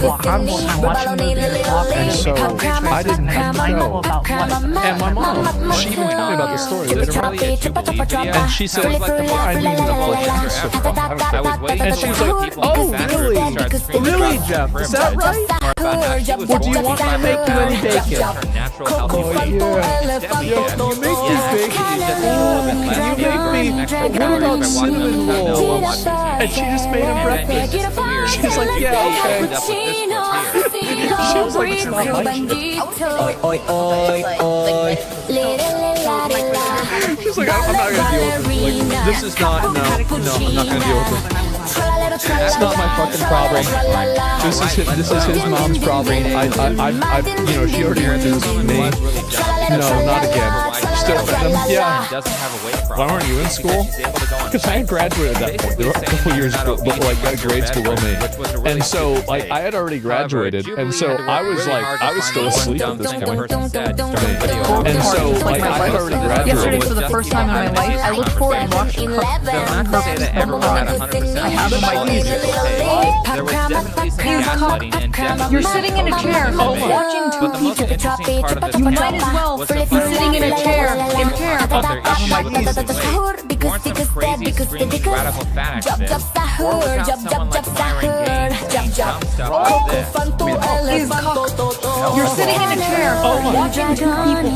I'm watching the video, and so I didn't have to go. And my mom, she told me about the story later, and she said, I need to know and she was like, oh, really, Jeff, is that right? Well, do you want me to make you any bacon? Oh, yeah, you make me bacon. Can you make me, what about cinnamon rolls? And she just made him breakfast. She's like, yeah, okay. She was like, it's not like she's like, I'm not gonna deal with this. Like, this is not, no, I'm not gonna deal with it. It's not my fucking problem. This is his mom's problem. You know, she already went through this with me. No, not again. Still, yeah. Why weren't you in school? Because I had graduated at that point. There were a couple years ago, like grade school with me. And so, like, I had already graduated, and so I was like, I was still asleep at this point. And so, like, I had already graduated. Yesterday, for the first time in my life, I looked forward and watched I have it by ease. You're sitting in a chair, watching two people. You might as well be sitting in a chair. You're sitting in a chair, watching two people.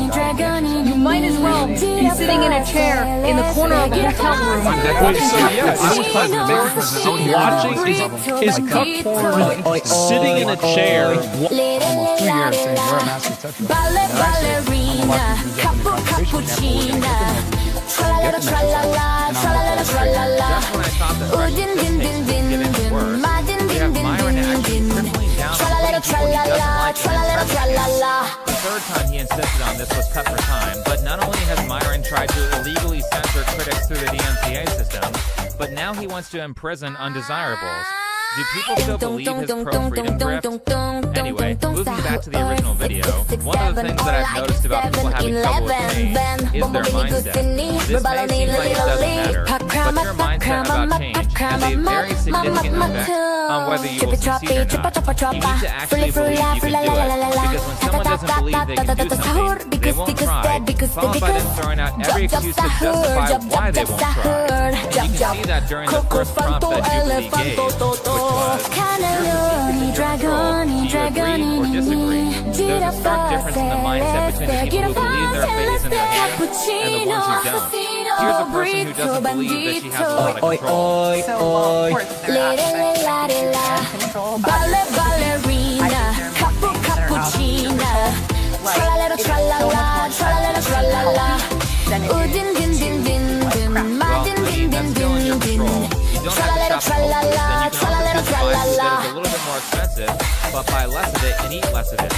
You might as well be sitting in a chair in the corner of a hotel room. Wait, so yeah, I was watching his cup porn, sitting in a chair. Almost 2 years saying we're a master Tetra. Ballerina, cappuccina, tralala, tralala, tralala, tralala. Oh, din din din din din, ma din din din din din. Tralala, tralala, tralala, tralala. The third time he insisted on this was cut for time, but not only has Myron tried to illegally censor critics through the DMCA system, but now he wants to imprison undesirables. Do people still believe his pro-freedom drift? Anyway, moving back to the original video, one of the things that I've noticed about people having trouble with change is their mindset. This may seem like it doesn't matter, but your mindset about change has a very significant effect on whether you will succeed or not. You need to actually believe you can do it, because when someone doesn't believe they can do something, they won't try, followed by them throwing out every excuse to justify why they won't try. And you can see that during the first prompt that Jubilee gave, which was, do you agree or disagree? There's a stark difference in the mindset between the people who believe their fate is in their hands and the ones who don't. Here's a person who doesn't believe that she has a lot of control. So, of course, they're out control. Ballerina, cappuccina, tralala, tralala, tralala, tralala. Oh, din din din din din, ma din din din din din. You don't have to shop at Whole Foods, then you can also choose devices that is a little bit more expensive, but buy less of it and eat less of it.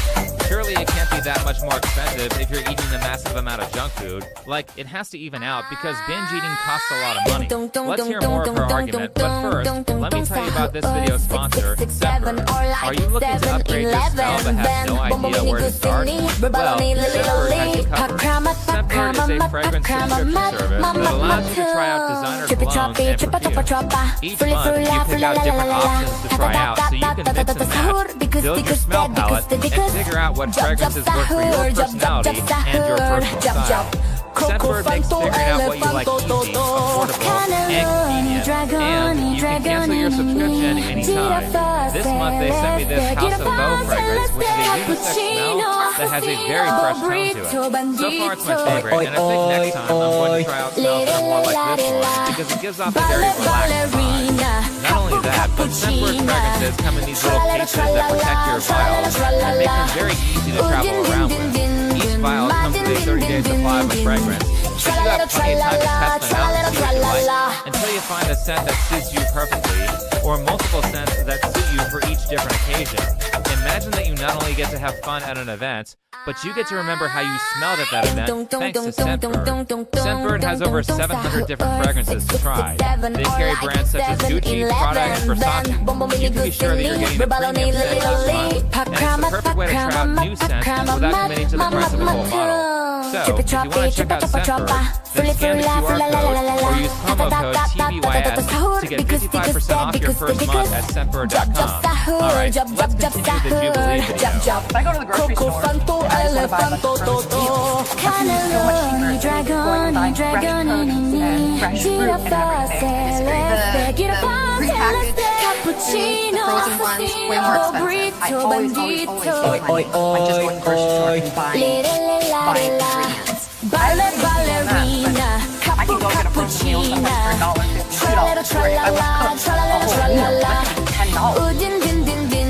Surely it can't be that much more expensive if you're eating a massive amount of junk food. Like, it has to even out because binge eating costs a lot of money. Let's hear more of her argument, but first, let me tell you about this video's sponsor, Scentbird. Are you looking to upgrade your smell but have no idea where to start? Well, Scentbird has you covered. Scentbird is a fragrance subscription service that allows you to try out designer colognes and perfumes. Each month, you pick out different options to try out so you can mix and match, build your smell palette, and figure out what fragrances work for your personality and your personal style. Scentbird makes figuring out what you like easy, affordable, and convenient, and you can cancel your subscription anytime. This month they sent me this House of Beau fragrance, which is a unisex smell that has a very fresh tone to it. So far it's my favorite, and I think next time I'm going to try out smells that are more like this one, because it gives off a very relaxed vibe. Not only that, but Scentbird fragrances come in these little cases that protect your vials and make them very easy to travel around with. Each vial comes with a 30-day supply of the fragrance, so you have plenty of time to test them out and see what you like, until you find a scent that suits you perfectly, or multiple scents that suit you for each different occasion. Imagine that you not only get to have fun at an event, but you get to remember how you smelled at that event thanks to Scentbird. Scentbird has over 700 different fragrances to try. They carry brands such as Gucci, Prada, and Versace. You can be sure that you're getting the premium scent each month, and it's the perfect way to try out new scents without committing to the price of a whole bottle. So, if you want to check out Scentbird, then scan the QR code or use promo code TBYS to get 55% off your first month at Scentbird.com. Alright, let's continue the Jubilee video. If I go to the grocery store and I just want to buy a bunch of frozen meals, it's so much cheaper than going and buying fresh produce and fresh fruit and everything. It's great. The prepackaged, the frozen ones, way more expensive. I always save money by just going to the grocery store and buying ingredients. I don't know that, but I can go get a frozen meal sometimes for $1.50, $2 for it. If I want to cook a whole meal, that could be $10.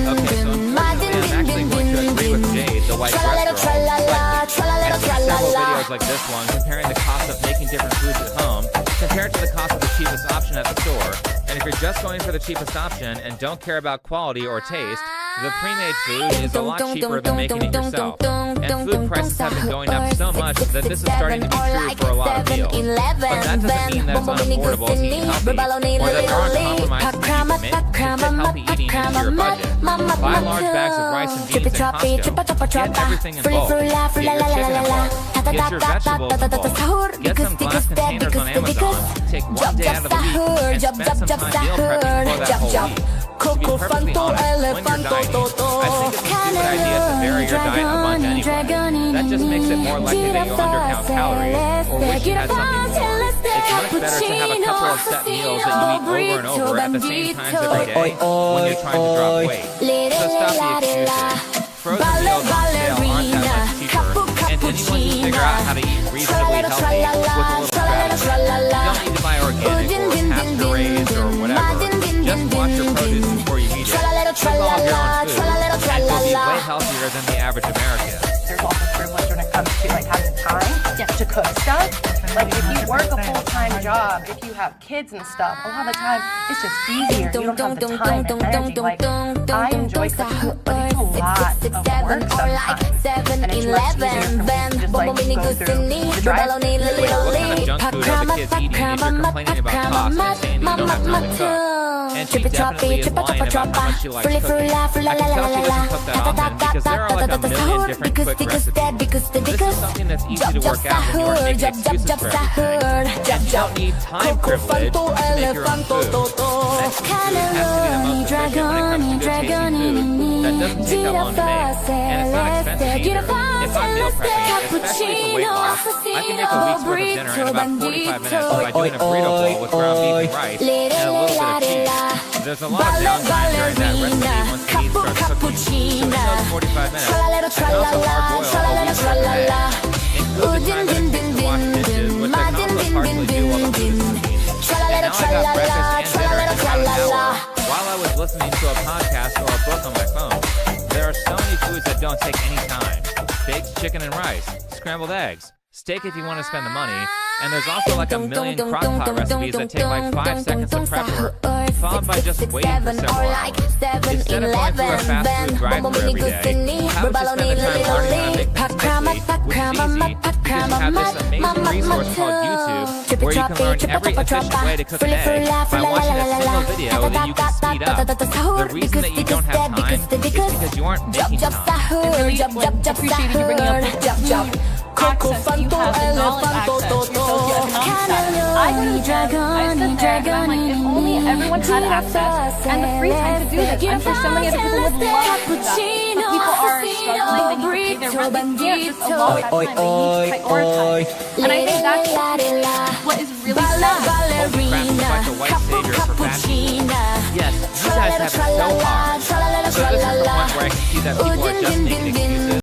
Okay, so unfortunately, I'm actually going to agree with Jade, the white dress girl, slightly. I've seen several videos like this one comparing the cost of making different foods at home compared to the cost of the cheapest option at the store. And if you're just going for the cheapest option and don't care about quality or taste, the pre-made food is a lot cheaper than making it yourself. And food prices have been going up so much that this is starting to be true for a lot of meals. But that doesn't mean that it's unaffordable to eat healthy, or that there aren't compromises that you can make to fit healthy eating into your budget. Buy large bags of rice and beans at Costco. Get everything in bulk. Get your chicken in bulk. Get your vegetables in bulk. Get some glass containers on Amazon. Take one day out of the week and spend some time meal prepping for that whole week. To be perfectly honest, when you're dieting, I think it's a stupid idea to vary your diet a bunch anyway. That just makes it more likely that you'll undercount calories or wish you had something more. It's much better to have a couple of set meals that you eat over and over at the same times every day when you're trying to drop weight. So stop the excuses. Frozen meals on sale aren't that much cheaper, and anyone can figure out how to eat reasonably healthy with a little strategy. You don't need to buy organic or pasture raised or whatever. Just wash your produce before you eat it. Cook all of your own food, and you'll be way healthier than the average American. There's also privilege when it comes to like having time to cook stuff. Like if you work a full-time job, if you have kids and stuff, a lot of the time it's just easier. You don't have the time and energy. Like I enjoy cooking, but it's a lot of work sometimes. And it's much easier for me to just like go through the drive-thru. What kind of junk food are the kids eating if you're complaining about cost and saying that you don't have time to cook? And she definitely is lying about how much she likes cooking. I can tell she doesn't cook that often because there are like a million different quick recipes. This is something that's easy to work out when you aren't making excuses for everything. And you don't need time privilege to make your own food. That food has to be the most efficient when it comes to good tasting food that doesn't take that long to make. And it's not expensive either. If I'm meal prepping, especially for weight loss, I can make a week's worth of dinner in about 45 minutes by doing a burrito bowl with ground beef and rice and a little bit of cheese. There's a lot of downtime during that recipe once the meat starts cooking. So in those 45 minutes, I can also hard-boil a week's worth of eggs. Include the time that it takes to wash dishes, which I can also partially do while the food is cooking. And now I got breakfast and dinner in about an hour while I was listening to a podcast or a book on my phone. There are so many foods that don't take any time. Baked chicken and rice, scrambled eggs, steak if you want to spend the money, and there's also like a million crock-pot recipes that take like 5 seconds of prep work, followed by just waiting for several hours. Instead of going through a fast food drive-thru every day, how about you spend the time learning how to make things quickly, which is easy, because you have this amazing resource called YouTube, where you can learn every efficient way to cook an egg by watching a single video that you can speed up. The reason that you don't have time is because you aren't making time. I really appreciated you bringing up food access. You have the knowledge access. You're socioeconomic. I go to the gym, I sit there, and I'm like, if only everyone had access and the free time to do this. I'm sure so many other people would love to do that. But people are struggling, they need to pay their rent, they can't just allot that time, they need to prioritize. And I think that's what is really sad. Holy crap, it's like a white savior for fashion. Yes, you guys have it so hard. So this is the point where I can see that people are just making excuses